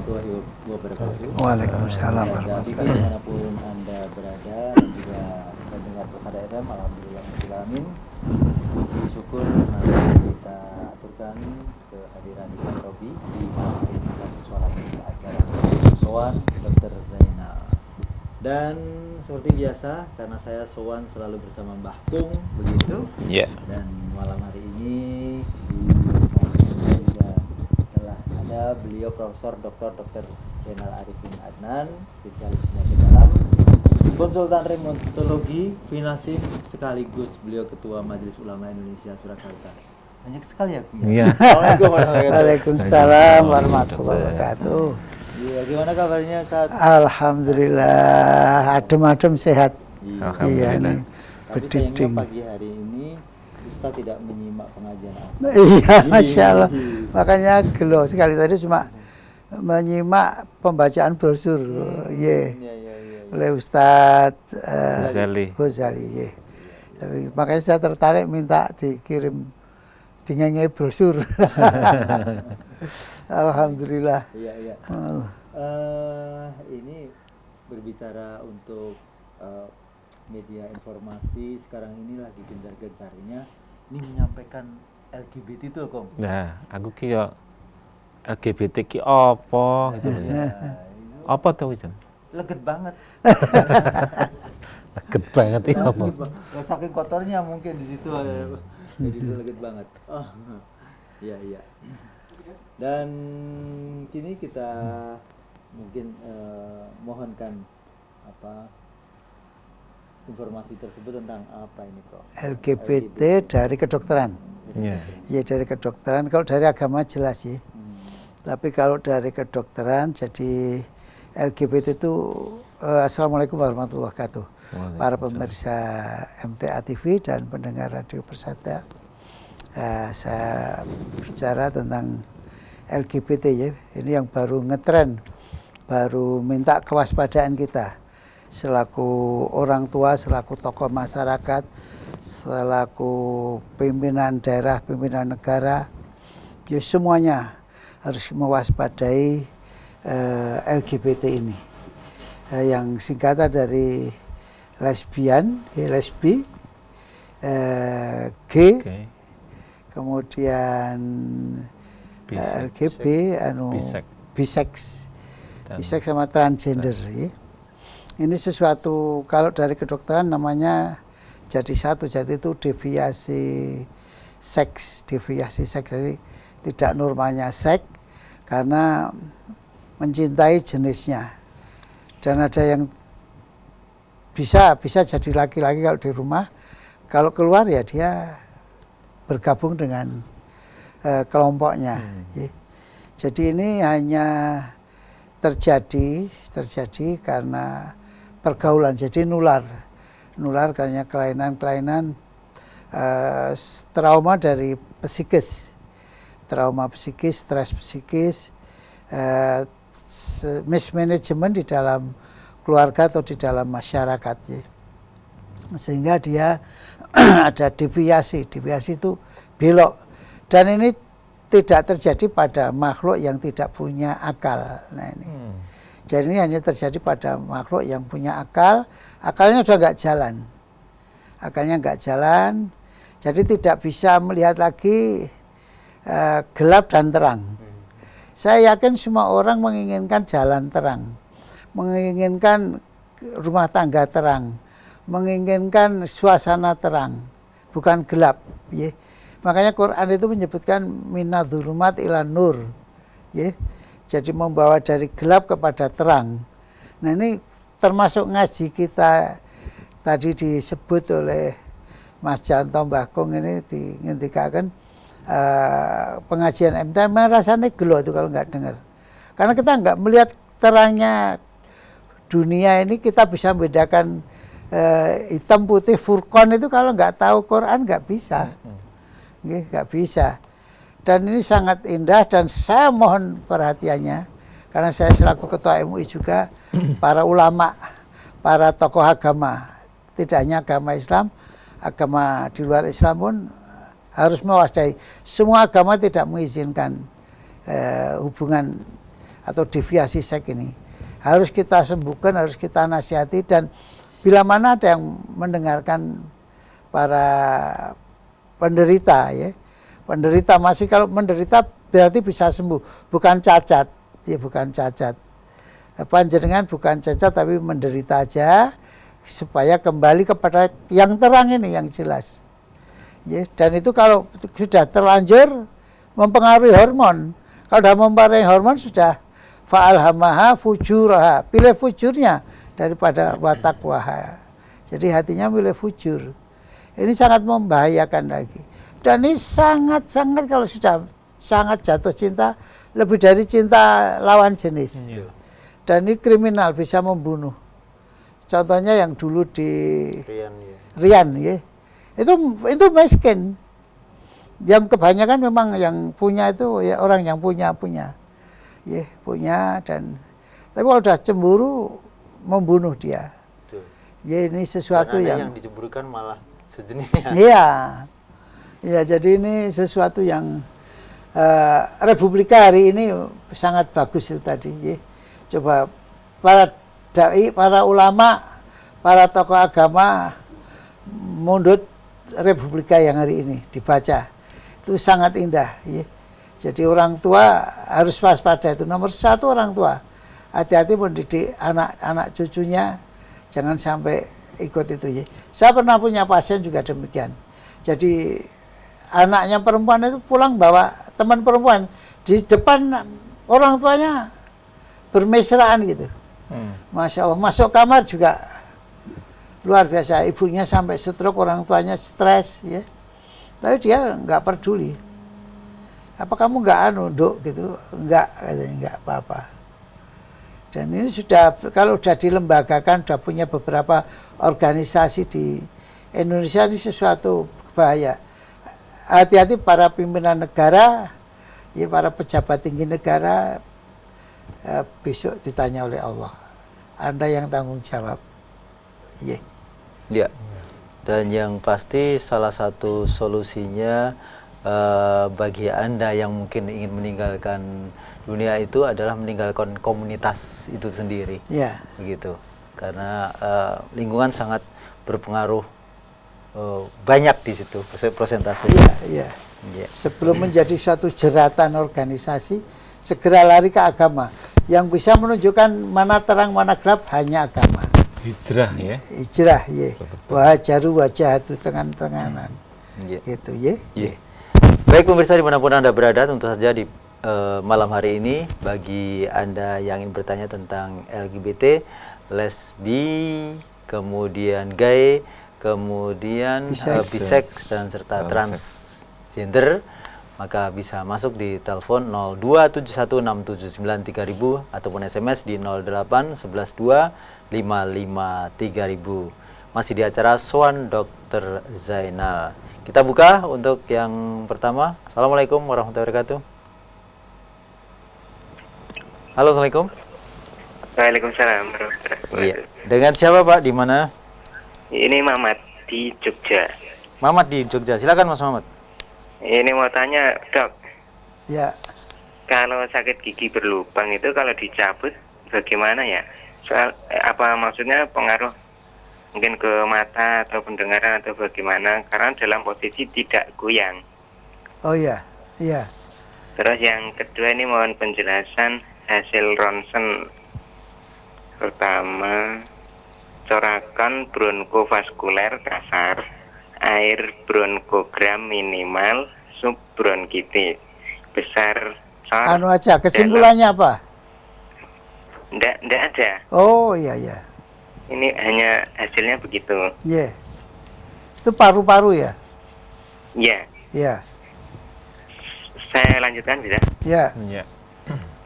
warahmatullahi wabarakatuh. Waalaikumsalam warahmatullahi wabarakatuh. Dimanapun Anda berada dan juga pendengar Persada FM, alhamdulillahirrahmanirrahim. Puji syukur senantiasa kita aturkan kehadiran Ibu Robi di malam hari ini dalam sholat acara Sowan Dr. Zainal. Dan seperti biasa, karena saya Sowan selalu bersama Mbah Kung, begitu. Iya. Dan malam hari ini di saya juga telah ada beliau Profesor Dr. Zainal Arifin Adnan, spesialis penyakit dalam, konsultan reumatologi, finasif, sekaligus beliau Ketua Majelis Ulama Indonesia Surakarta. Banyak sekali ya, Bu. Iya. Waalaikumsalam warahmatullahi wabarakatuh. Iya, gimana kabarnya Kak? Alhamdulillah, adem-adem sehat. Alhamdulillah. Iya, nih. Tapi sayangnya Bediding. pagi hari ini Ustaz tidak menyimak pengajian apa. Iya, Masya Allah. Makanya gelo sekali tadi cuma menyimak pembacaan brosur. Iya. Iya. Oleh Ustadz Ghazali. Ghazali. Iya. Tapi makanya saya tertarik minta dikirim dinyanyi brosur. Alhamdulillah. Iya. Ini berbicara untuk media informasi sekarang ini lagi gencar-gencarnya ini menyampaikan LGBT itu loh, Kong. Nah, aku ki yo LGBT ki apa gitu ya. Apa tuh Jan? Leget banget. Leget banget ya apa? Saking kotornya mungkin di situ jadi leget banget. Oh. Iya. Dan kini kita mungkin mohonkan informasi tersebut tentang apa ini, Prof? LGBT dari kedokteran. Iya. Ya dari kedokteran, kalau dari agama jelas sih. Tapi kalau dari kedokteran, jadi LGBT itu Assalamualaikum warahmatullahi wabarakatuh. Para pemirsa MTA TV dan pendengar Radio Persada. Saya bicara tentang LGBT ya. Ini yang baru ngetren, baru minta kewaspadaan kita. Selaku orang tua, selaku tokoh masyarakat, selaku pimpinan daerah, pimpinan negara, ya semuanya harus mewaspadai LGBT ini. Yang singkatan dari lesbian, lesbi, G, kemudian LGB, bisex sama transgender. Ya. Ini sesuatu kalau dari kedokteran namanya jadi satu, jadi itu deviasi seks, jadi tidak normalnya seks karena mencintai jenisnya. Dan ada yang bisa jadi laki-laki kalau di rumah, kalau keluar ya dia bergabung dengan kelompoknya. Ya. Jadi ini hanya terjadi karena pergaulan, jadi nular karena kelainan trauma dari psikis, stres psikis, mismanagement di dalam keluarga atau di dalam masyarakat, ya. Sehingga dia ada deviasi itu belok, dan ini tidak terjadi pada makhluk yang tidak punya akal. Nah ini. Jadi ini hanya terjadi pada makhluk yang punya akal, akalnya sudah nggak jalan, jadi tidak bisa melihat lagi gelap dan terang. Saya yakin semua orang menginginkan jalan terang, menginginkan rumah tangga terang, menginginkan suasana terang, bukan gelap. Ya. Makanya Quran itu menyebutkan minadzurumat ilan nur. Ya. Jadi membawa dari gelap kepada terang. Nah ini termasuk ngaji kita tadi disebut oleh Mas Janto Mbah Kung ini ngendikaken pengajian MTA rasanya gelo itu kalau nggak dengar. Karena kita nggak melihat terangnya dunia ini, kita bisa membedakan hitam putih furqan itu kalau nggak tahu Quran nggak bisa. Nggak bisa. Dan ini sangat indah dan saya mohon perhatiannya karena saya selaku ketua MUI juga para ulama, para tokoh agama, tidak hanya agama Islam, agama di luar Islam pun harus mewaspadai. Semua agama tidak mengizinkan hubungan atau deviasi seks ini. Harus kita sembuhkan, harus kita nasihati, dan bila mana ada yang mendengarkan para penderita ya. Penderita masih, kalau menderita berarti bisa sembuh, bukan cacat. Ya bukan cacat. Panjenengan bukan cacat tapi menderita aja supaya kembali kepada yang terang ini, yang jelas. Ya, dan itu kalau sudah terlanjur mempengaruhi hormon. Kalau sudah mempengaruhi hormon sudah fa'alhamaha fujuraha, pilih fujurnya daripada watakwaha. Jadi hatinya pilih fujur. Ini sangat membahayakan lagi. Dan ini sangat-sangat, kalau sudah sangat jatuh cinta, lebih dari cinta lawan jenis. Dan ini kriminal, bisa membunuh. Contohnya yang dulu di Rian ya. Itu miskin. Yang kebanyakan memang yang punya itu ya orang yang punya. Ya, punya, dan tapi kalau sudah cemburu membunuh dia. Betul. Ya ini sesuatu Dan ada yang dicemburukan malah sejenisnya. Iya. Ya, jadi ini sesuatu yang Republika hari ini sangat bagus itu tadi ya. Coba para dai, para ulama, para tokoh agama mundut Republika yang hari ini dibaca. Itu sangat indah ya. Jadi orang tua harus waspada, itu nomor satu orang tua. Hati-hati mendidik anak-anak cucunya, jangan sampai ikut itu ya. Saya pernah punya pasien juga demikian. Jadi anaknya perempuan itu pulang bawa teman perempuan, di depan orang tuanya bermesraan gitu. Masya Allah, masuk kamar juga luar biasa. Ibunya sampai stroke, orang tuanya stres ya. Tapi dia nggak peduli. Apa kamu nggak Dok gitu? Nggak, katanya, nggak apa-apa. Dan ini sudah, kalau sudah dilembagakan, sudah punya beberapa organisasi di Indonesia, ini sesuatu bahaya. Hati-hati para pimpinan negara, ya para pejabat tinggi negara, besok ditanya oleh Allah. Anda yang tanggung jawab. Yeah. Ya. Dan yang pasti salah satu solusinya bagi Anda yang mungkin ingin meninggalkan dunia itu adalah meninggalkan komunitas itu sendiri. Yeah. Begitu. Karena lingkungan sangat berpengaruh banyak di situ persentase. Iya, iya. Yeah. Sebelum menjadi suatu jeratan organisasi, segera lari ke agama. Yang bisa menunjukkan mana terang, mana gelap hanya agama. Hijrah ya. Hijrah ya. Wajaru wajah itu tengan-tenganan. Gitu ya. Yeah. Baik pemirsa dimanapun Anda berada, tentu saja di malam hari ini bagi Anda yang ingin bertanya tentang LGBT, lesbi, kemudian gay, kemudian bisex dan serta transgender, maka bisa masuk di telepon 02716793000 ataupun SMS di 08112553000. Masih di acara Soan Dr. Zainal. Kita buka untuk yang pertama. Assalamualaikum warahmatullahi wabarakatuh. Halo, Assalamualaikum. Waalaikumsalam warahmatullahi wabarakatuh. Iya. Dengan siapa Pak? Di mana? Ini Mamat di Jogja. Mamat di Jogja. Silakan Mas Mamat. Ini mau tanya, Dok. Ya. Kalau sakit gigi berlubang itu kalau dicabut bagaimana ya? Soal apa maksudnya pengaruh mungkin ke mata atau pendengaran atau bagaimana? Karena dalam posisi tidak goyang. Oh iya, iya. Terus yang kedua ini mohon penjelasan hasil ronsen. Pertama, corakan bronkovaskuler kasar, air bronkogram minimal, subbronkitis, besar cor. Anu aja, kesimpulannya apa? Nggak ada. Oh iya, iya. Ini hanya hasilnya begitu. Iya. Itu paru-paru ya? Ya, Iya. saya lanjutkan bisa. Iya. Ya.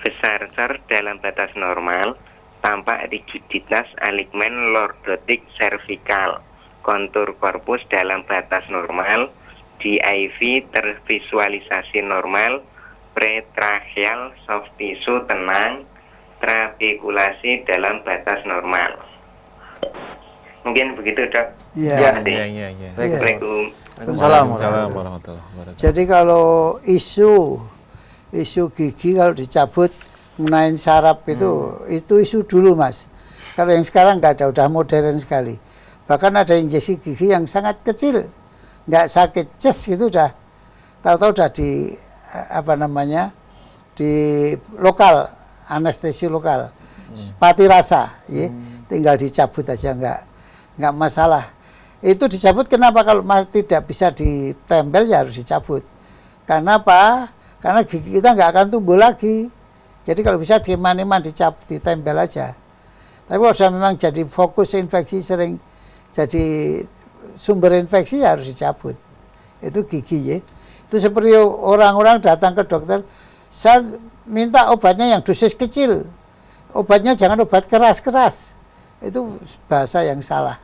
Besar cor dalam batas normal, tampak rigiditas aligmen lordotik servikal, kontur korpus dalam batas normal, DIV tervisualisasi normal, pretracheal soft tissue tenang, trabekulasi dalam batas normal. Mungkin begitu, Dok. Iya. Iya. Assalamualaikum. Waalaikumsalam Warahmatullahi wabarakatuh. Jadi kalau isu gigi kalau dicabut mengenai saraf itu isu dulu Mas. Kalau yang sekarang nggak ada, udah modern sekali. Bahkan ada injeksi gigi yang sangat kecil, nggak sakit, gitu udah, tahu-tahu udah di di lokal, anestesi lokal, pati rasa, ya, tinggal dicabut aja, nggak masalah. Itu dicabut kenapa? Kalau tidak bisa ditempel ya harus dicabut. Karena apa? Karena gigi kita nggak akan tumbuh lagi. Jadi kalau bisa diman-iman dicabut, ditempel aja. Tapi kalau sudah memang jadi fokus infeksi, sering jadi sumber infeksi ya harus dicabut. Itu gigi ya. Itu seperti orang-orang datang ke dokter, saya minta obatnya yang dosis kecil. Obatnya jangan obat keras-keras. Itu bahasa yang salah.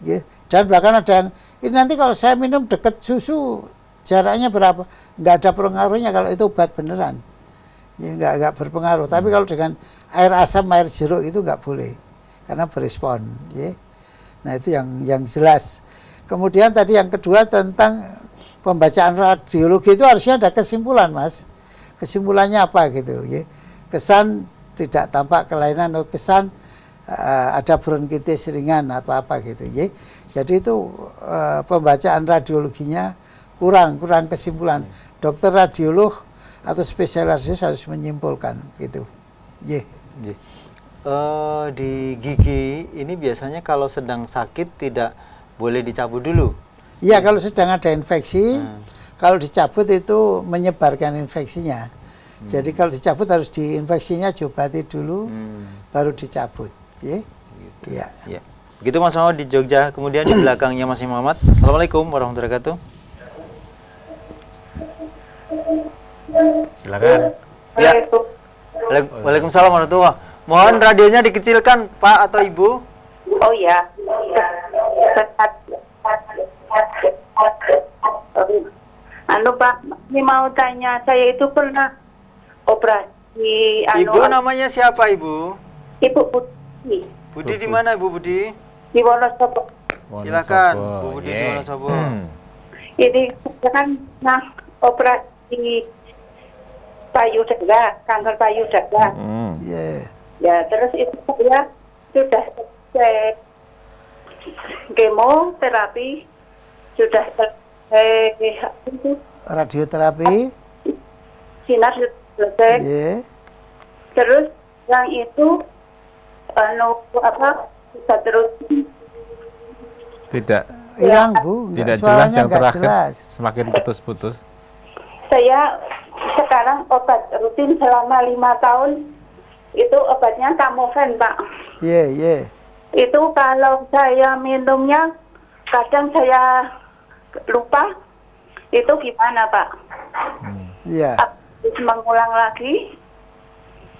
Ya. Dan bahkan ada yang, ini nanti kalau saya minum dekat susu, jaraknya berapa? Nggak ada pengaruhnya kalau itu obat beneran. Ya, nggak berpengaruh. Tapi kalau dengan air asam, air jeruk itu nggak boleh. Karena berespon. Ya. Nah itu yang jelas. Kemudian tadi yang kedua tentang pembacaan radiologi itu harusnya ada kesimpulan Mas. Kesimpulannya apa gitu. Ya. Kesan tidak tampak kelainan atau kesan ada bronkitis ringan apa-apa gitu. Ya. Jadi itu pembacaan radiologinya kurang kesimpulan. Dokter radiolog atau spesialis harus menyimpulkan gitu. Yeah. Yeah. Di gigi ini biasanya kalau sedang sakit tidak boleh dicabut dulu. Iya, kalau sedang ada infeksi, kalau dicabut itu menyebarkan infeksinya. Jadi kalau dicabut harus diinfeksinya diobati dulu, baru dicabut. Yeah. Gitu. Yeah. Yeah. Begitu Mas Muhammad di Jogja, kemudian di belakangnya Mas Muhammad. Assalamualaikum warahmatullahi wabarakatuh. Silakan. Ya. Waalaikumsalam warahmatullahi wabarakatuh. Mohon radionya dikecilkan Pak atau Ibu. Oh ya. Pak, ini mau tanya, saya itu pernah operasi. Ibu namanya siapa Ibu? Ibu Budi. Budi di mana Ibu Budi? Di Wonosobo. Silakan, Bu Budi di Wonosobo. Ini kan operasi payudara, kanker payudara. Ya, terus itu saya sudah selesai kemoterapi, sudah selesai radioterapi, sinar sudah selesai. Terus yang itu bisa terus tidak hilang Bu, tidak jelas yang terakhir jelas. Semakin putus-putus. Saya sekarang obat rutin selama 5 tahun, itu obatnya Camofen Pak. Itu kalau saya minumnya kadang saya lupa, itu gimana Pak? Harus mengulang lagi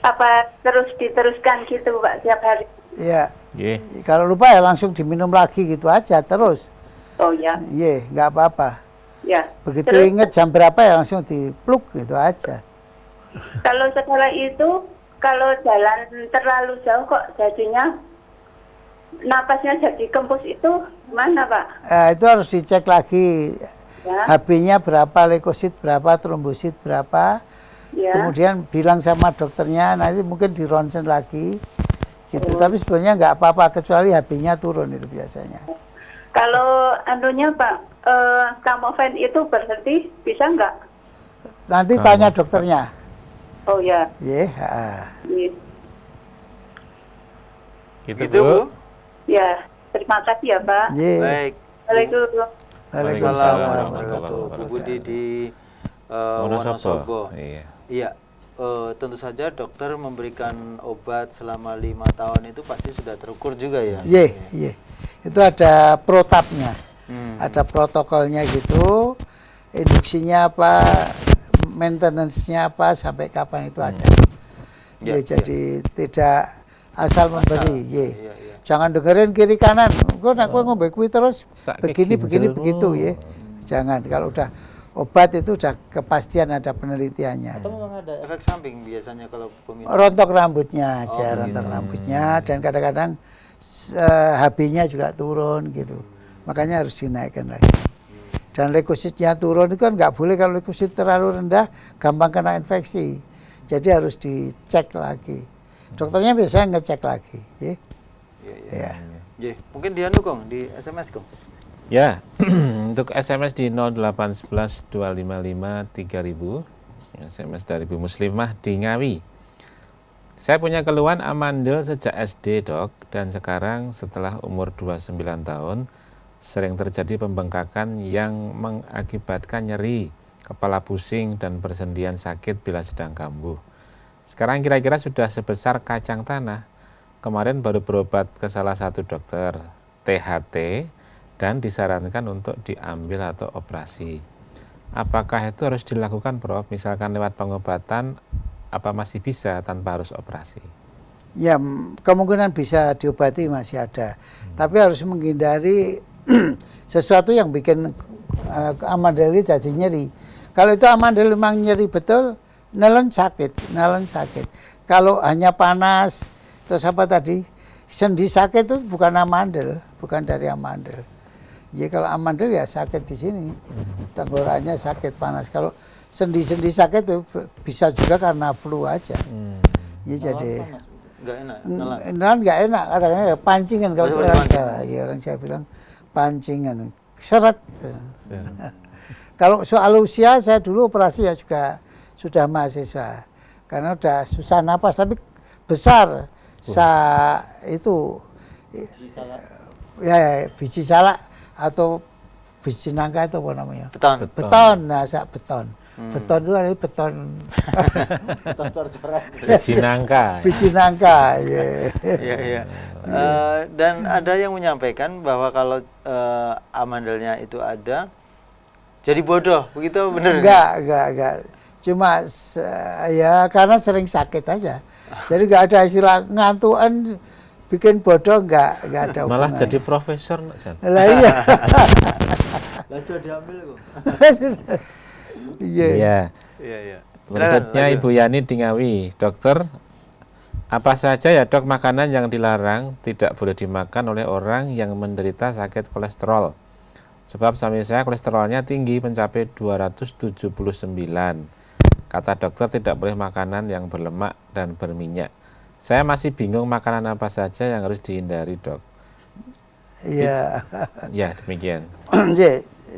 apa terus diteruskan gitu Pak tiap hari? Kalau lupa ya langsung diminum lagi gitu aja terus. Oh ya. Nggak apa-apa. Ya. Begitu terus, ingat jam berapa ya langsung dipluk gitu aja. Kalau setelah itu, kalau jalan terlalu jauh kok jadinya napasnya jadi kempus, itu gimana Pak? Itu harus dicek lagi. HB-nya berapa, leukosit berapa, trombosit berapa. Kemudian bilang sama dokternya, nanti mungkin di ronsen lagi. Gitu. Tapi sebetulnya nggak apa-apa kecuali HB-nya turun itu biasanya. Kalau anunya Pak, Camofen itu berhenti bisa nggak? Nanti tanya dokternya. Oh ya. Gitu Bu. Ya, terima kasih ya Pak. Baik. Waalaikumsalam warahmatullahi wabarakatuh. Bu Budi di Wonosobo. Iya. Tentu saja dokter memberikan obat selama 5 tahun itu pasti sudah terukur juga ya. Itu ada protapnya, ada protokolnya gitu, induksinya apa, maintenance-nya apa, sampai kapan itu ada. Jadi tidak asal memberi. Jangan dengerin kiri kanan. Gue ngombe kuwi terus begini begitu ya. Jangan. Kalau udah obat itu udah kepastian ada penelitiannya. Atau memang ada efek samping biasanya kalau peminum? Rontok rambutnya aja, rontok rambutnya, dan kadang-kadang HB-nya juga turun gitu. Makanya harus dinaikkan lagi. Dan leukositnya turun itu kan nggak boleh, kalau leukosit terlalu rendah gampang kena infeksi. Jadi harus dicek lagi. Dokternya biasanya ngecek lagi. Ya. Iya. Ya. Mungkin Dianu Kong di SMS Kong. Ya, untuk SMS di 0811 255 3000, SMS dari Bu Muslimah di Ngawi. Saya punya keluhan amandel sejak SD, Dok, dan sekarang setelah umur 29 tahun, sering terjadi pembengkakan yang mengakibatkan nyeri, kepala pusing, dan persendian sakit bila sedang kambuh. Sekarang kira-kira sudah sebesar kacang tanah. Kemarin baru berobat ke salah satu dokter, THT, dan disarankan untuk diambil atau operasi. Apakah itu harus dilakukan, Prof? Misalkan lewat pengobatan, apa masih bisa tanpa harus operasi? Ya, kemungkinan bisa diobati masih ada. Tapi harus menghindari sesuatu yang bikin amandel ini jadi nyeri. Kalau itu amandel memang nyeri betul, nelen sakit. Kalau hanya panas, terus apa tadi, sendi sakit itu bukan amandel, bukan dari amandel. Jadi kalau amandel ya sakit di sini, tenggorokannya sakit panas. Kalau sendi-sendi sakit itu bisa juga karena flu aja. Ya, jadi nggak enak. nelan nggak enak, kadang-kadang ya pancingan kalau orang Jawa. Ya, orang Jawa bilang pancingan, seret. Kalau soal usia, saya dulu operasi ya juga sudah mahasiswa, karena udah susah napas, tapi besar. Itu ya biji salak atau biji nangka itu apa namanya? Beton. Nah, beton. Beton itu ada beton. Beton cor-coran. Biji nangka. Iya. Dan ada yang menyampaikan bahwa kalau amandelnya itu ada, jadi bodoh, begitu benar? Enggak. Cuma ya karena sering sakit aja. Jadi nggak ada istilah ngantuan bikin bodoh, nggak ada hubungannya. Malah jadi profesor, Lah iya. Lah sudah diambil kok. Iya. Berikutnya Ibu Yani di Ngawi. Dokter, apa saja ya Dok makanan yang dilarang tidak boleh dimakan oleh orang yang menderita sakit kolesterol? Sebab suami saya kolesterolnya tinggi mencapai 279. Kata dokter tidak boleh makanan yang berlemak dan berminyak. Saya masih bingung makanan apa saja yang harus dihindari, Dok. Iya. Ya, demikian.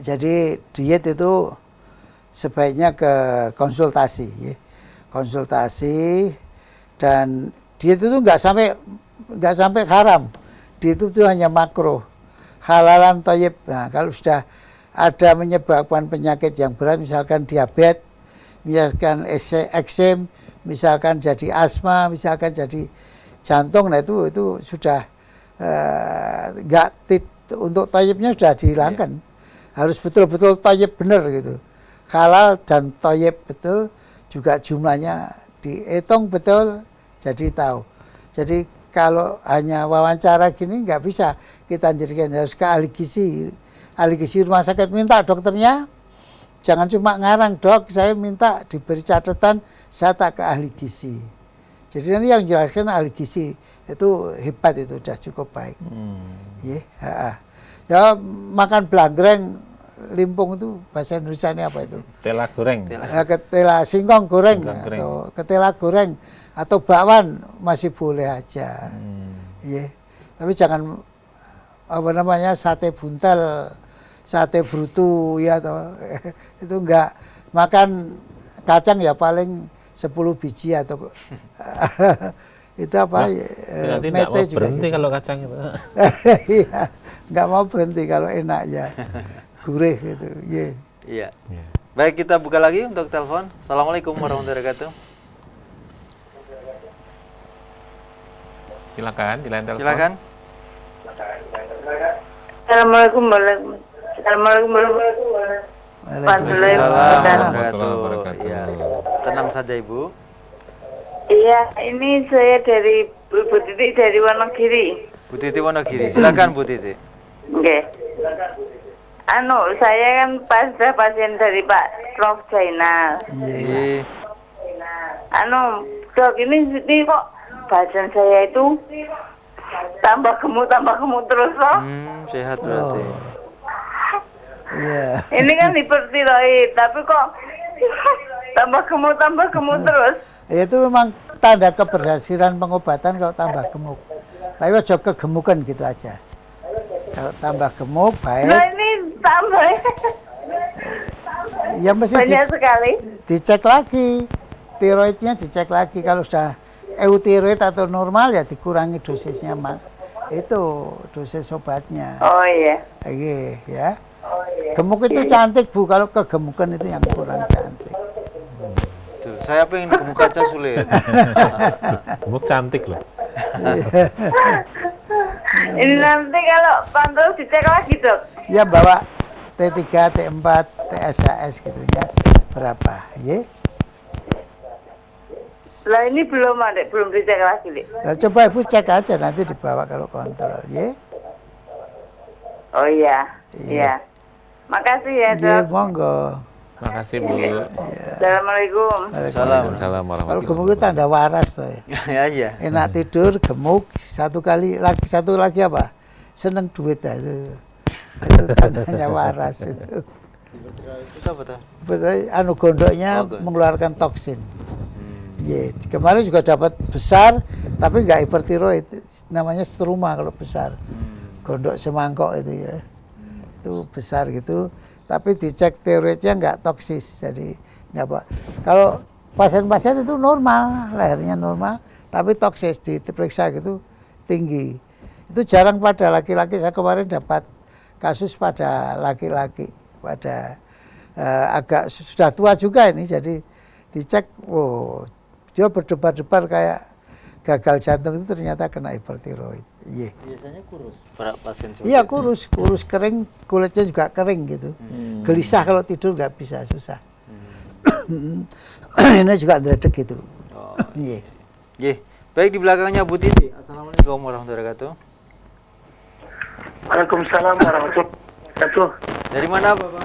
Jadi diet itu sebaiknya ke konsultasi, ya. Konsultasi, dan diet itu nggak sampai haram. Diet itu hanya makruh, halalan thayyib. Nah, kalau sudah ada menyebabkan penyakit yang berat, misalkan diabetes, misalkan eksem, misalkan jadi asma, misalkan jadi jantung, nah itu sudah untuk thayyibnya sudah dihilangkan. Harus betul-betul thayyib benar gitu. Halal dan thayyib betul, juga jumlahnya dihitung betul, jadi tahu. Jadi kalau hanya wawancara gini nggak bisa kita jadikan, harus ke ahli gizi rumah sakit, minta dokternya. Jangan cuma ngarang, Dok, saya minta diberi catatan, saya tak ke ahli gizi. Jadi nanti yang jelaskan ahli gizi, itu hebat, itu udah cukup baik. Ya, makan blangreng, limpung itu bahasa Indonesia ini apa itu? Ketela goreng. Ketela singkong goreng, atau ketela goreng, atau bakwan masih boleh aja. Tapi jangan sate buntel, sate brutu ya toh. Itu enggak. Makan kacang ya paling 10 biji atau itu apa? Nanti enggak mau berhenti gitu. Kalau kacang itu. Iya, enggak mau berhenti kalau enak ya. Gurih gitu. Iya. Baik, kita buka lagi untuk telepon. Assalamualaikum warahmatullahi wabarakatuh. Silakan, di line telepon. Silakan. Assalamualaikum warahmatullahi wabarakatuh. Ya. Tenang saja Ibu. Iya, ini saya dari Bu Titi dari Wonogiri. Bu Titi Wonogiri, silakan Bu Titi. Oke. Saya kan pasien dari Pak Prof Jainal. Iya. Dok, ini kok badan saya itu tambah gemuk terus loh. Sehat berarti. Iya. Ini kan hipertiroid, tapi kok tambah gemuk terus. Itu memang tanda keberhasilan pengobatan kalau tambah gemuk. Tapi aja kegemukan gitu aja. Kalau tambah gemuk baik. Nah ini tambah. Ya mesti Banyak sekali. dicek lagi. Tiroidnya dicek lagi. Kalau sudah eutiroid atau normal ya dikurangi dosisnya, itu dosis obatnya. Oh iya. Oke, ya. Gemuk itu cantik Bu, kalau kegemukan itu yang kurang cantik. Tuh, saya pengen gemuk aja sulit. Gemuk cantik loh. Ini nanti kalau pantau dicek lagi dok. Ya bawa T3, T4, TSHS gitu ya. Berapa? Ya. Lah ini belum ada, belum dicek lagi deh. Nah, coba Ibu cek aja nanti dibawa kalau kontrol, ya. Oh iya, Iya. iya. Makasih ya Ya, dok. monggo. Makasih Bu. Assalamualaikum. Salam. Waalaikumsalam Kalau warahmatullahi gemuk itu tanda waras tuh ya. Ya, ya. Enak tidur, gemuk, satu lagi apa? Seneng duit ya, itu tandanya waras itu. Itu apa tuh? Betul, gondoknya Oh, gondok. mengeluarkan toksin. Kemarin juga dapat besar, tapi nggak hipertiroid, namanya struma kalau besar. Gondok semangkok itu ya, itu besar gitu. Tapi dicek tiroidnya nggak toksis, jadi nggak apa. Kalau pasien-pasien itu normal, lehernya normal, tapi toksis diperiksa gitu tinggi. Itu jarang pada laki-laki. Saya kemarin dapat kasus pada laki-laki, pada agak sudah tua juga ini, jadi dicek, wow, dia berdebar-debar kayak gagal jantung, itu ternyata kena hipertiroid. Iya. Biasanya kurus para pasien seperti Iya itu. kurus kering, kulitnya juga kering gitu. Gelisah kalau tidur nggak bisa, susah. Ini juga ndredeg gitu. Oh, Iya. Ye. Baik, di belakangnya Bu Titi. Assalamualaikum warahmatullahi wabarakatuh. Waalaikumsalam warahmatullahi wabarakatuh. Dari mana Bapak?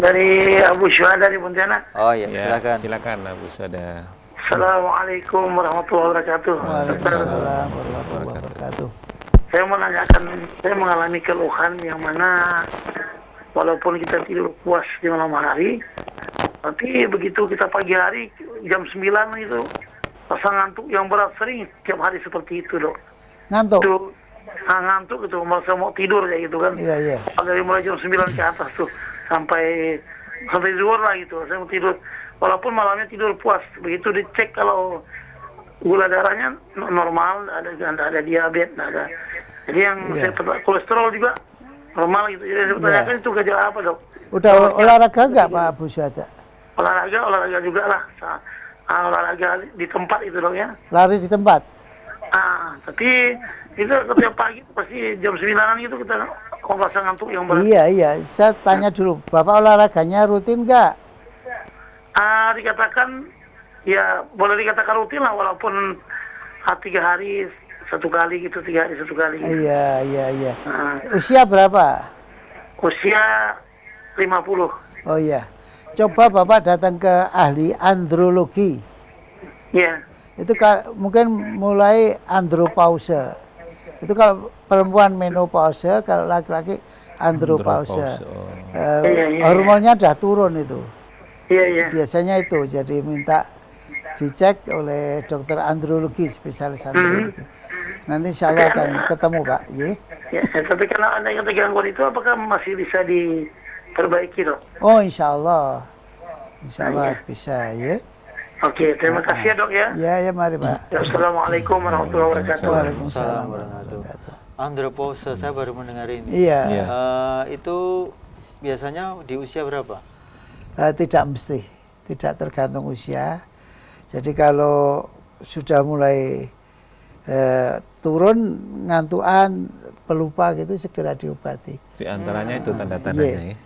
Dari Abu Syuhada di Pontianak. Oh iya, Ya, silakan. silakan Abu Syuhada. Assalamualaikum warahmatullahi wabarakatuh. Waalaikumsalam warahmatullahi wabarakatuh. Saya menanyakan, saya mengalami keluhan yang mana walaupun kita tidur puas di malam hari, tapi begitu kita pagi hari jam 9 itu rasa ngantuk yang berat, sering tiap hari seperti itu dok. Ngantuk? Itu ngantuk itu, merasa mau tidur ya gitu kan. Iya, iya. Dari mulai jam 9 ke atas tuh sampai zuhur lah gitu. Saya mau tidur walaupun malamnya tidur puas. Begitu dicek kalau gula darahnya normal, nggak ada diabetes, nggak ada. Jadi yang Iya. saya kolesterol juga normal gitu. Jadi saya tanyakan itu gejala apa dok? Udah olahraga nggak Pak Abu Syuhada? Olahraga juga lah. Olahraga di tempat itu dok ya. Lari di tempat? Tapi itu setiap pagi pasti jam 9-an itu kita merasa ngantuk yang berat. Iya. Saya tanya dulu, Bapak olahraganya rutin nggak? Dikatakan ya boleh dikatakan rutin lah walaupun 3 hari satu kali gitu, 3 hari satu kali gitu. Iya. Nah, Usia berapa? usia 50. Oh iya. Coba Bapak datang ke ahli andrologi. Ya. Itu mungkin mulai andropause. Itu kalau perempuan menopause, kalau laki-laki andropause. Andropause, Iya. Hormonnya udah turun itu. Iya. Biasanya itu, jadi minta dicek oleh dokter andrologi, spesialis andrologi. Nanti insya Allah akan ketemu Pak. Ya, tapi kalau ada yang gangguan itu apakah masih bisa diperbaiki dok? Oh insya Allah bisa ya. Oke, terima kasih ya dok ya. Ya mari Pak. Assalamualaikum warahmatullahi wabarakatuh. Waalaikumsalam warahmatullahi wabarakatuh. Andropause, saya baru mendengar ini. Iya. Itu biasanya di usia berapa? Tidak mesti, tidak tergantung usia. Jadi kalau sudah mulai turun, ngantuan, pelupa gitu, segera diobati. Di antaranya itu tanda-tandanya ya.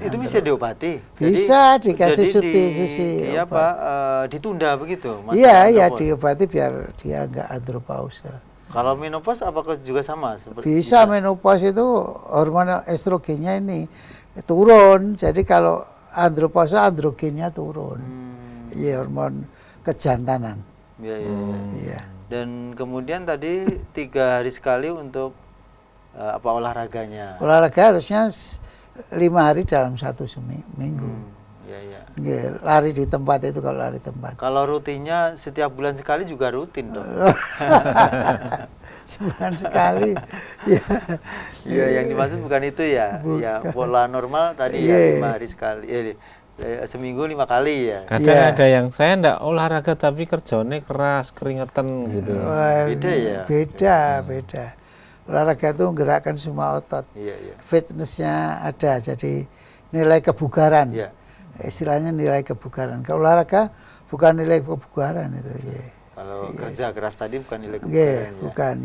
Itu bisa diobati. Bisa dikasih jadi sustitusi ditunda begitu. Iya diobati biar dia nggak andropause. Kalau menopause apakah juga sama? Bisa menopause itu hormon estrogennya ini turun. Jadi kalau andropause androgennya turun. Iya hormon kejantanan. Iya. Dan kemudian tadi 3 hari sekali untuk olahraganya. Olahraga harusnya 5 hari dalam 1 minggu. Iya. Nggih, lari di tempat itu kalau lari tempat. Kalau rutinnya setiap bulan sekali juga rutin dong. Sebulan sekali. Ya. Iya, yang dimaksud bukan itu ya. Ya, pola normal tadi ya 5 hari sekali. Seminggu 5 kali ya. Kadang ada yang saya enggak olahraga tapi kerjanya keras, keringetan gitu. Beda ya? Beda. Olahraga itu menggerakkan semua otot. Iya. Fitnessnya ada, jadi nilai kebugaran. Iya. Istilahnya nilai kebugaran. Kalau olahraga bukan nilai kebugaran itu. Ya. Kalau kerja keras tadi bukan nilai kebugaran ya. Bukan.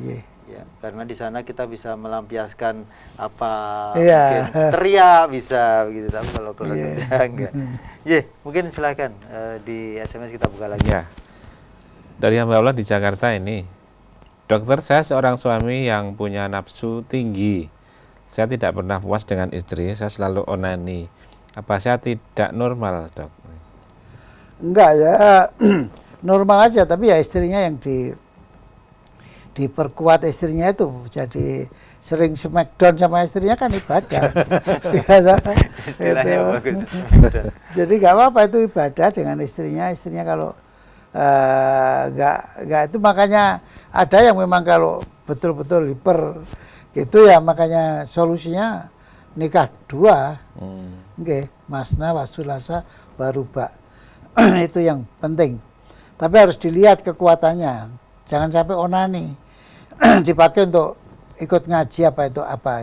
Ya, karena di sana kita bisa melampiaskan apa, Iya. mungkin teriak bisa begitu, tapi kalau kerja enggak. Mungkin silakan di SMS kita buka lagi. Ya. Dari hamba Allah di Jakarta ini. Dokter, saya seorang suami yang punya nafsu tinggi. Saya tidak pernah puas dengan istri, saya selalu onani. Apa saya tidak normal, Dok? Enggak ya, normal aja, tapi ya istrinya yang diperkuat istrinya itu, jadi sering smackdown sama istrinya kan ibadah. Istilahnya bagus. Jadi nggak apa-apa itu ibadah dengan istrinya kalau nggak itu, makanya ada yang memang kalau betul-betul hiper gitu ya, makanya solusinya nikah 2. Oke, masna wasulasa barubak. Itu yang penting. Tapi harus dilihat kekuatannya. Jangan sampai onani. Dipakai untuk ikut ngaji apa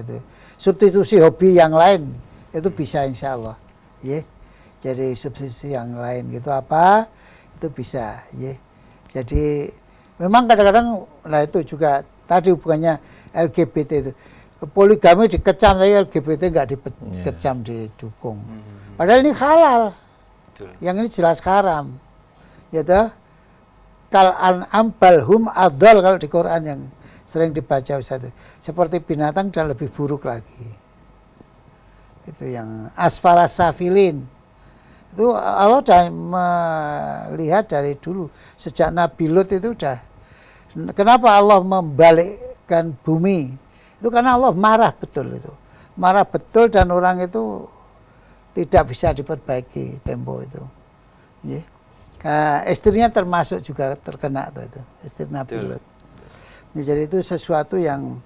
itu. Substitusi hobi yang lain itu bisa insya Allah. Jadi substitusi yang lain gitu itu bisa. Jadi memang kadang-kadang, nah itu juga tadi hubungannya LGBT itu. Poligami dikecam, tapi LGBT nggak dikecam, didukung. Padahal ini halal. Yang ini jelas haram. Ya toh? Kal an'am balhum adol, kalau di Quran yang sering dibaca Ustaz itu. Seperti binatang dan lebih buruk lagi. Itu yang asfala safilin. Itu Allah sudah melihat dari dulu. Sejak Nabi Lut itu udah. Kenapa Allah membalikkan bumi? Itu karena Allah marah betul itu. Marah betul dan orang itu tidak bisa diperbaiki tempo itu. Istrinya termasuk juga terkena itu. Istri Nabi Lut. Jadi itu sesuatu yang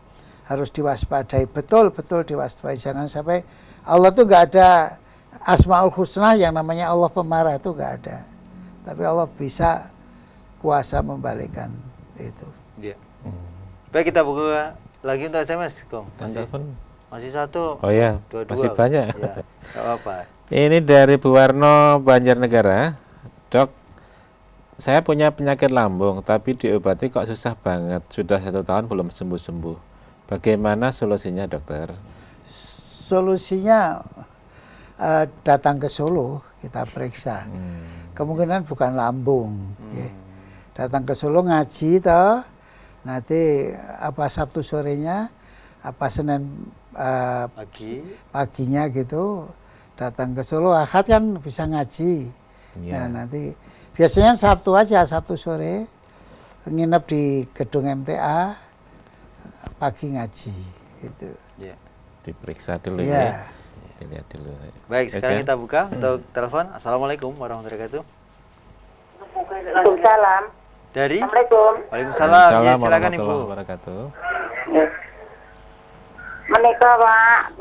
harus diwaspadai. Betul-betul diwaspadai. Jangan sampai Allah tuh nggak ada Asmaul Husna yang namanya Allah pemarah, itu nggak ada. Tapi Allah bisa kuasa membalikkan itu. Iya. Baik, kita buka lagi untuk SMS, Kong. Masih satu. Oh ya, masih banyak. Ya, nggak apa-apa. Ini dari Bu Warno, Banjarnegara. Dok, saya punya penyakit lambung, tapi diobati kok susah banget. Sudah 1 tahun belum sembuh-sembuh. Bagaimana solusinya, dokter? Solusinya datang ke Solo, kita periksa. Kemungkinan bukan lambung. Datang ke Solo ngaji toh. Nanti apa Sabtu sorenya, apa Senin paginya gitu, datang ke Solo. Ahad kan bisa ngaji. Nah nanti biasanya Sabtu aja, Sabtu sore nginep di gedung MTA, pagi ngaji gitu. Diperiksa dulu ya. Dilihat dulu. Baik, sekarang kita buka untuk telepon. Assalamualaikum warahmatullahi wabarakatuh. Waalaikumsalam. Dari? Assalamualaikum. Waalaikumsalam. Ya, silakan Ibu. Menika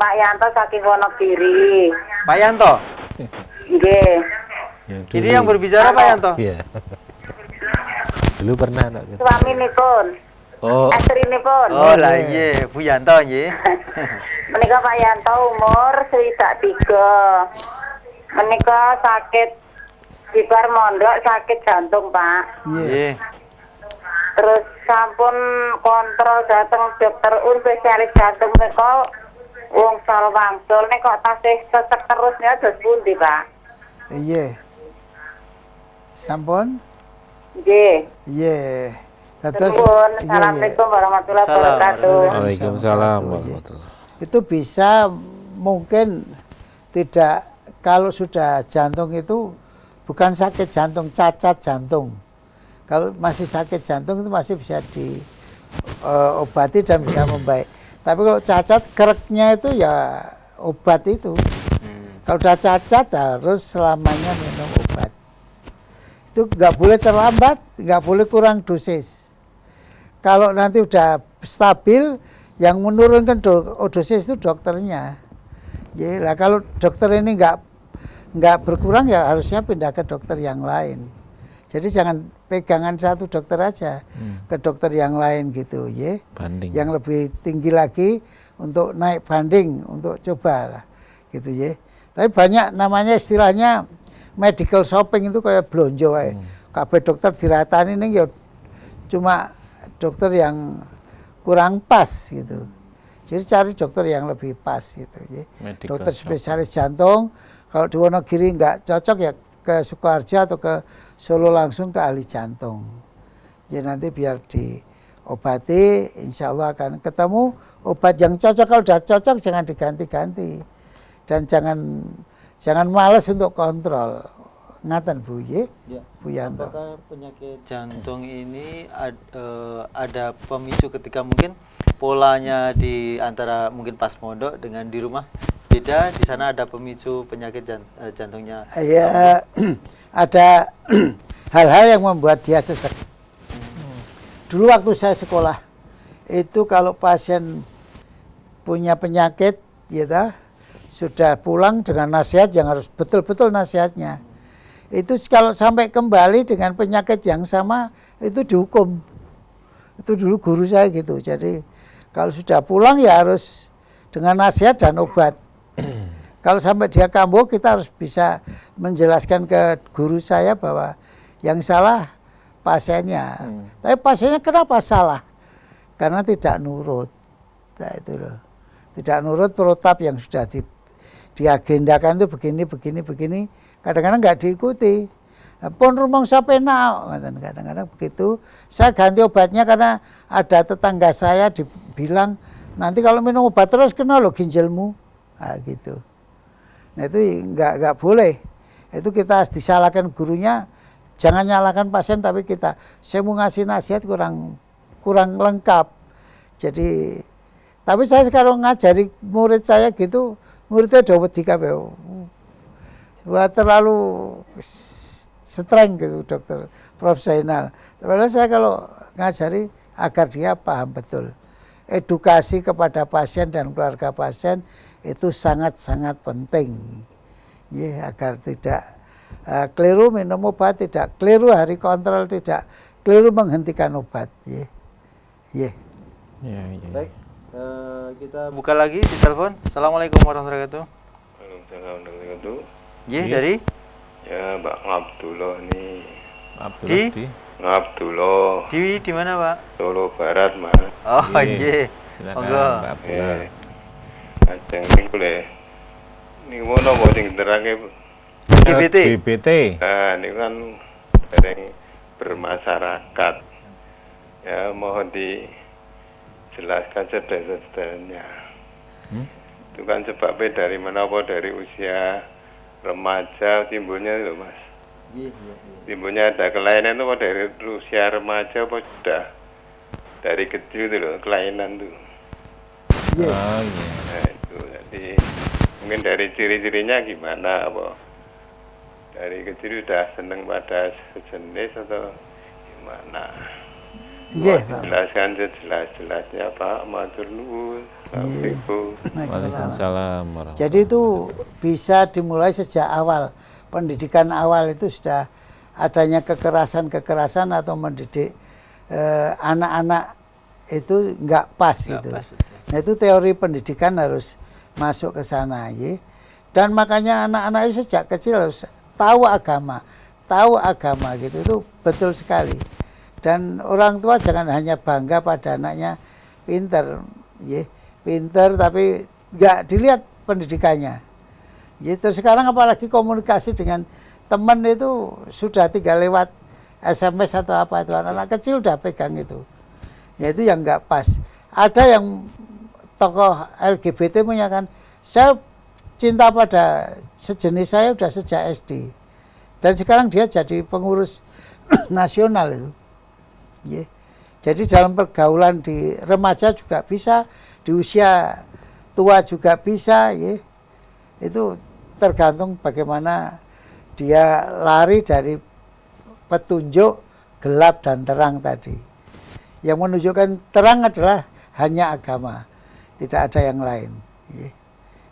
Pak Yanto saking Wonogiri. Pak Yanto. Nggih. Ini yang berbicara Pak Yanto. Iya. Dulu pernah enggak? Suaminipun. Oh. Estrinipun. Oh lah iya, Bu Yanto nggih. Menika Pak Yanto umur 63. Menika sakit di bar mondok, sakit jantung, Pak. Nggih. Terus sampun kontrol dateng dokter spesialis jantung menika wong sal wangsul nek kok tasih sesek terusnya dos pundi, Pak? Iya. Sampun? Nggih. Iya. Assalamualaikum warahmatullahi wabarakatuh. Waalaikumsalam warahmatullahi. Itu bisa mungkin tidak, kalau sudah jantung itu bukan sakit jantung, cacat jantung. Kalau masih sakit jantung itu masih bisa diobati dan bisa membaik. Tapi kalau cacat kereknya itu ya obat itu. Kalau udah cacat harus selamanya minum obat. Itu nggak boleh terlambat, nggak boleh kurang dosis. Kalau nanti udah stabil, yang menurunkan dosis itu dokternya. Ya, lah kalau dokter ini nggak berkurang ya harusnya pindah ke dokter yang lain. Jadi jangan pegangan satu dokter aja, ke dokter yang lain gitu, ya. Banding. Yang lebih tinggi lagi untuk naik banding, untuk coba lah, gitu ya. Tapi banyak namanya istilahnya medical shopping itu kayak blonjo ya. Kabeh dokter diratani ning ya cuma dokter yang kurang pas gitu. Jadi cari dokter yang lebih pas gitu ya. Medical Dokter shopping. spesialis jantung, kalau di Wonogiri nggak cocok ya ke Sukoharjo atau ke Solo langsung ke ahli jantung. Ya nanti biar diobati, insya Allah akan ketemu obat yang cocok. Kalau udah cocok jangan diganti-ganti. Dan jangan males untuk kontrol. Ngaten Bu ye? Ya. Bu Yanto. Apakah penyakit jantung ini ada pemicu ketika mungkin polanya di antara mungkin pas mondok dengan di rumah beda, di sana ada pemicu penyakit jantungnya? Ya, ada hal-hal yang membuat dia sesek. Dulu waktu saya sekolah, itu kalau pasien punya penyakit, ya sudah pulang dengan nasihat yang harus betul-betul nasihatnya. Itu kalau sampai kembali dengan penyakit yang sama, itu dihukum. Itu dulu guru saya gitu. Jadi kalau sudah pulang ya harus dengan nasihat dan obat. Kalau sampai dia kambuh, kita harus bisa menjelaskan ke guru saya bahwa yang salah pasiennya. Tapi pasiennya kenapa salah? Karena tidak nurut. Nah, itu loh. Tidak nurut protap yang sudah diagendakan itu begini. Kadang-kadang nggak diikuti. Pun rumangsa penak, kadang-kadang begitu. Saya ganti obatnya karena ada tetangga saya dibilang nanti kalau minum obat terus kena lo ginjalmu. Nah, gitu. Nah itu nggak boleh. Itu kita disalahkan gurunya. Jangan nyalakan pasien tapi saya mau ngasih nasihat kurang lengkap. Jadi tapi saya sekarang ngajari murid saya gitu, muridnya udah wedi kabeh. Wah terlalu streng gitu dokter profesional. Padahal saya kalau ngajari agar dia paham betul. Edukasi kepada pasien dan keluarga pasien itu sangat-sangat penting. Ya, agar tidak keliru minum obat, tidak keliru hari kontrol, tidak keliru menghentikan obat. Ya. Ya. Baik, kita buka lagi di telepon. Assalamualaikum warahmatullahi wabarakatuh. Waalaikumsalam warahmatullahi wabarakatuh. Ya, dari? Ya, Mbak Abdullah nih. Abdullah Di? Abdullah. Di mana, Pak? Solo Barat, Mas. Oh, Iya. iya. Silakan, Monggo. Mbak Abdullah. Ajeng ini boleh. Ini mau nopo sing terangke. GBT. GBT. Nah, ini kan sering bermasyarakat. Ya, mohon dijelaskan sedetailnya. Itu kan sebabnya dari mana, dari usia remaja timbulnya itu, Mas. Timbulnya ada kelainan itu dari usia remaja apa sudah dari kecil itu loh, kelainan tuh. Oh iya. Nah, itu jadi mungkin dari ciri-cirinya gimana, apa dari kecil udah seneng pada sejenis atau gimana? Iya, Mohon dijelaskan sejelas-jelasnya Pak. Matur nuwun. Assalamualaikum. Waalaikumsalam warahmatullahi. Jadi itu bisa dimulai sejak awal. Pendidikan awal itu sudah adanya kekerasan atau mendidik anak-anak itu nggak pas gitu. Nah itu teori pendidikan harus masuk ke sana, ya. Dan makanya anak-anak itu sejak kecil harus tahu agama gitu, itu betul sekali. Dan orang tua jangan hanya bangga pada anaknya pinter, ya. Pinter tapi nggak dilihat pendidikannya. Gitu. Sekarang apalagi komunikasi dengan teman itu sudah tinggal lewat SMS atau apa itu, anak-anak kecil udah pegang itu. Ya itu yang nggak pas. Ada yang tokoh LGBT menyatakan saya cinta pada sejenis saya udah sejak SD. Dan sekarang dia jadi pengurus nasional itu. Ya. Jadi dalam pergaulan di remaja juga bisa, di usia tua juga bisa, ya. Itu tergantung bagaimana dia lari dari petunjuk gelap dan terang tadi. Yang menunjukkan terang adalah hanya agama, tidak ada yang lain.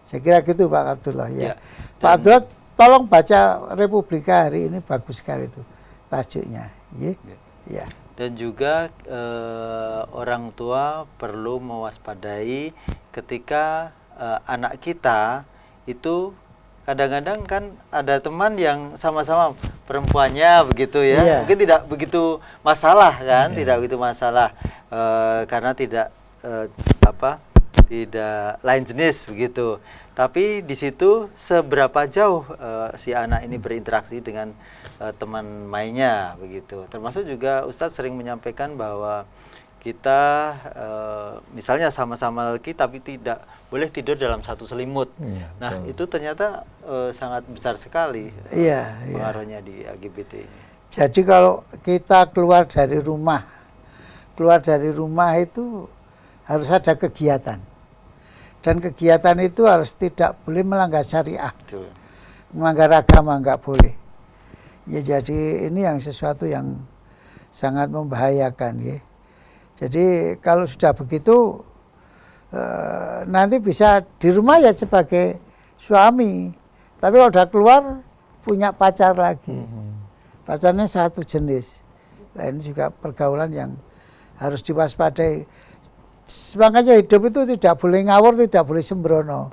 Saya kira gitu Pak Abdullah ya. Pak Abdullah, tolong baca Republika hari ini, bagus sekali itu tajuknya. Ya. Dan juga orang tua perlu mewaspadai ketika anak kita itu kadang-kadang kan ada teman yang sama-sama perempuannya begitu ya, mungkin tidak begitu masalah kan, tidak begitu masalah karena tidak tidak lain jenis begitu. Tapi di situ seberapa jauh si anak ini berinteraksi dengan teman mainnya begitu. Termasuk juga Ustadz sering menyampaikan bahwa kita misalnya sama-sama laki tapi tidak boleh tidur dalam satu selimut. Nah, itu ternyata sangat besar sekali pengaruhnya di LGBT ini. Jadi kalau kita keluar dari rumah itu harus ada kegiatan. Dan kegiatan itu harus tidak boleh melanggar syariah. Betul. Melanggar agama nggak boleh. Ya, jadi ini yang sesuatu yang sangat membahayakan ya. Jadi kalau sudah begitu nanti bisa di rumah ya sebagai suami, tapi kalau udah keluar punya pacar lagi, pacarnya satu jenis. Nah, ini juga pergaulan yang harus diwaspadai. Makanya hidup itu tidak boleh ngawur, tidak boleh sembrono,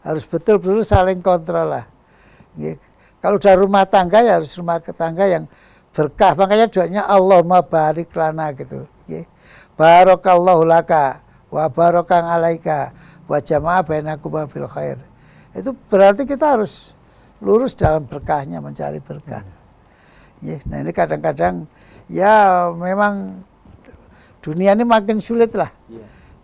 harus betul-betul saling kontrol lah. Ya. Kalau udah rumah tangga ya harus rumah tangga yang berkah. Makanya doanya Allahumma barik lana gitu. Ya. Barakallahu laka wa barakang alaika wa jama'a bainakuma bil khair. Itu berarti kita harus lurus dalam berkahnya, mencari berkah. Ya, nah ini kadang-kadang ya memang dunia ini makin sulit lah.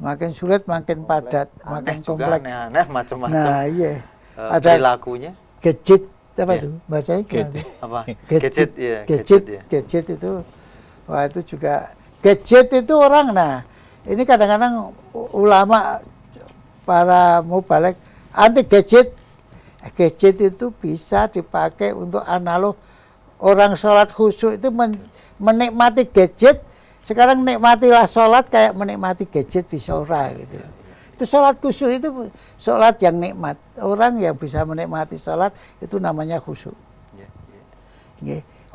Makin sulit, makin padat, makin kompleks. Aneh macam-macam. Nah, iya. Ada perilakunya. Gadget apa itu? Bacanya gimana? Apa? Gadget, ya. Gadget itu. Wah, itu juga gadget itu orang. Nah, ini kadang-kadang ulama para mubalek anti gadget. Gadget itu bisa dipakai untuk analog. Orang sholat khusyuk itu menikmati gadget. Sekarang nikmatilah sholat kayak menikmati gadget bisa orang gitu. Itu sholat khusyuk itu sholat yang nikmat. Orang yang bisa menikmati sholat itu namanya khusyuk.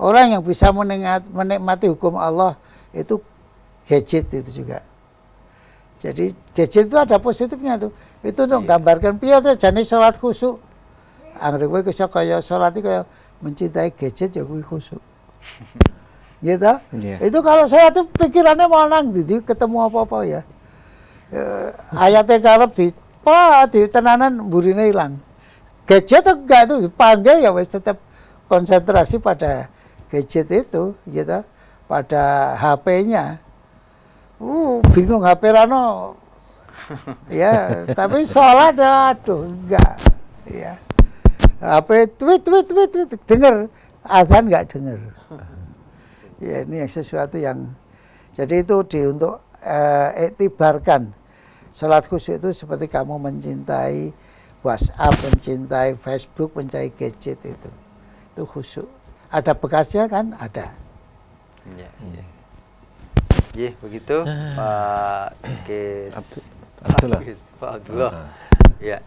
Orang yang bisa menikmati hukum Allah itu gadget itu juga. Jadi gadget itu ada positifnya tuh. Itu untuk gambarkan piye tuh jane sholat khusyuk. Anggere kowe kaya sholat iki kaya mencintai gadget ya kuwi khusyuk. Gitu. Itu kalau sholat itu pikirannya mau nang di ketemu apa-apa ya. Ayatnya karep di tenanan burine hilang. Gadget enggak itu dipanggil ya wis tetap konsentrasi pada gadget itu gitu, pada HP-nya. Bingung HP rano. Ya, tapi sholat aduh enggak. Ya. HP tweet denger, azan enggak denger. Ya, ini sesuatu yang jadi itu untuk iktibarkan sholat khusyuk itu seperti kamu mencintai WhatsApp, mencintai Facebook, mencintai gadget itu khusyuk. Ada bekasnya kan? Ada. Iya, begitu Pak Abdullah. Ya.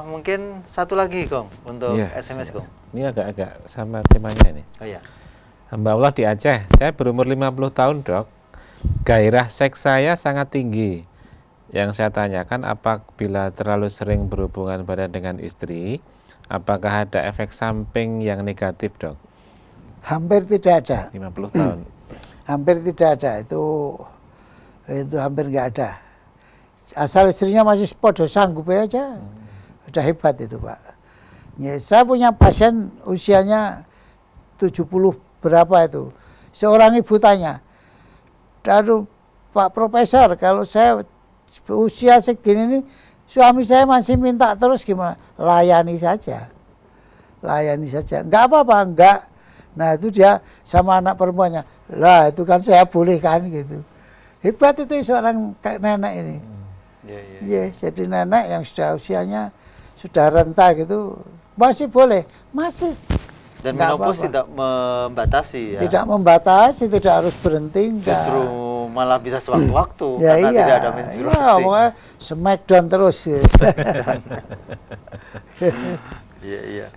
Mungkin satu lagi Kong untuk SMS Kong. Ini agak-agak sama temanya ini. Oh ya. Hamba Allah di Aceh, saya berumur 50 tahun dok, gairah seks saya sangat tinggi. Yang saya tanyakan apabila terlalu sering berhubungan badan dengan istri, apakah ada efek samping yang negatif dok? Hampir tidak ada. 50 tahun. Hampir tidak ada, itu hampir nggak ada. Asal istrinya masih podo sanggup aja, udah hebat itu Pak. Ya, saya punya pasien usianya 70 berapa itu. Seorang ibu tanya, aduh Pak Profesor, kalau saya usia segini nih, suami saya masih minta terus gimana? Layani saja. Enggak apa-apa, enggak. Nah itu dia sama anak perempuannya, lah itu kan saya boleh kan gitu. Hebat itu seorang nenek ini. Jadi nenek yang sudah usianya sudah renta gitu, Masih boleh, masih. Dan Nggak menopause apa-apa. tidak membatasi ya. Tidak membatasi, tidak harus berhenti, enggak. Justru malah bisa sewaktu-waktu Ya karena iya, tidak ada iya, menstruasi. pokoknya smackdown terus. Ya. Iya, iya.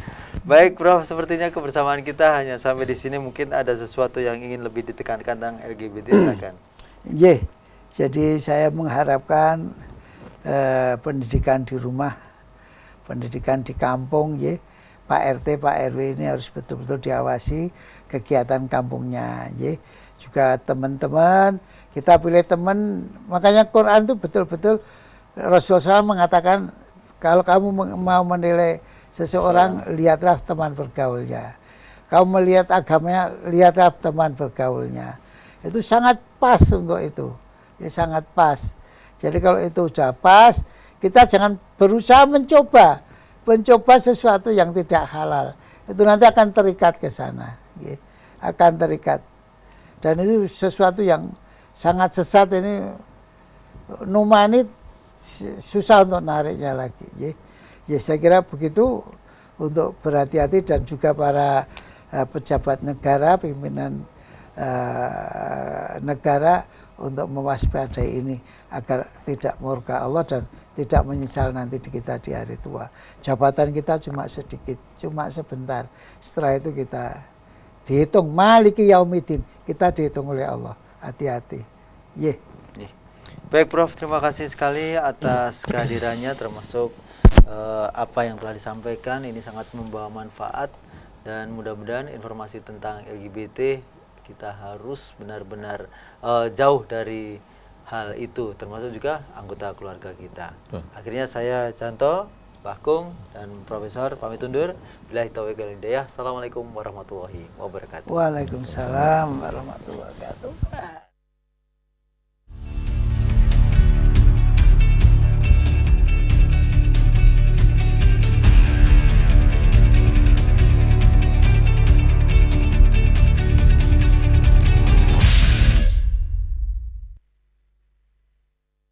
Baik, Prof, sepertinya kebersamaan kita hanya sampai di sini. Mungkin ada sesuatu yang ingin lebih ditekankan tentang LGBT, silakan. Ye, jadi saya mengharapkan pendidikan di rumah, pendidikan di kampung, ye, Pak RT, Pak RW ini harus betul-betul diawasi kegiatan kampungnya, ye. Juga teman-teman, kita pilih teman, makanya Quran itu betul-betul Rasulullah SAW mengatakan kalau kamu mau menilai seseorang, lihatlah teman bergaulnya. Kamu melihat agamanya, lihatlah teman bergaulnya. Itu sangat pas untuk itu, ya sangat pas. Jadi kalau itu sudah pas, kita jangan berusaha mencoba sesuatu yang tidak halal. Itu nanti akan terikat ke sana, ya. Akan terikat. Dan itu sesuatu yang sangat sesat ini, numani susah untuk nariknya lagi. Ya. Ya saya kira begitu untuk berhati-hati dan juga para pejabat negara, pimpinan negara untuk mewaspadai ini agar tidak murka Allah dan tidak menyesal nanti kita di hari tua. Jabatan kita cuma sedikit, cuma sebentar. Setelah itu kita dihitung maliki yaumidin, kita dihitung oleh Allah. Hati-hati. Ye. Baik, Prof, terima kasih sekali atas kehadirannya, termasuk apa yang telah disampaikan. Ini sangat membawa manfaat dan mudah-mudahan informasi tentang LGBT kita harus benar-benar jauh dari hal itu, termasuk juga anggota keluarga kita. Akhirnya saya Canto, Bakung, dan Profesor pamit undur. Billahi taufiq wal hidayah. Assalamualaikum warahmatullahi wabarakatuh. Waalaikumsalam warahmatullahi wabarakatuh.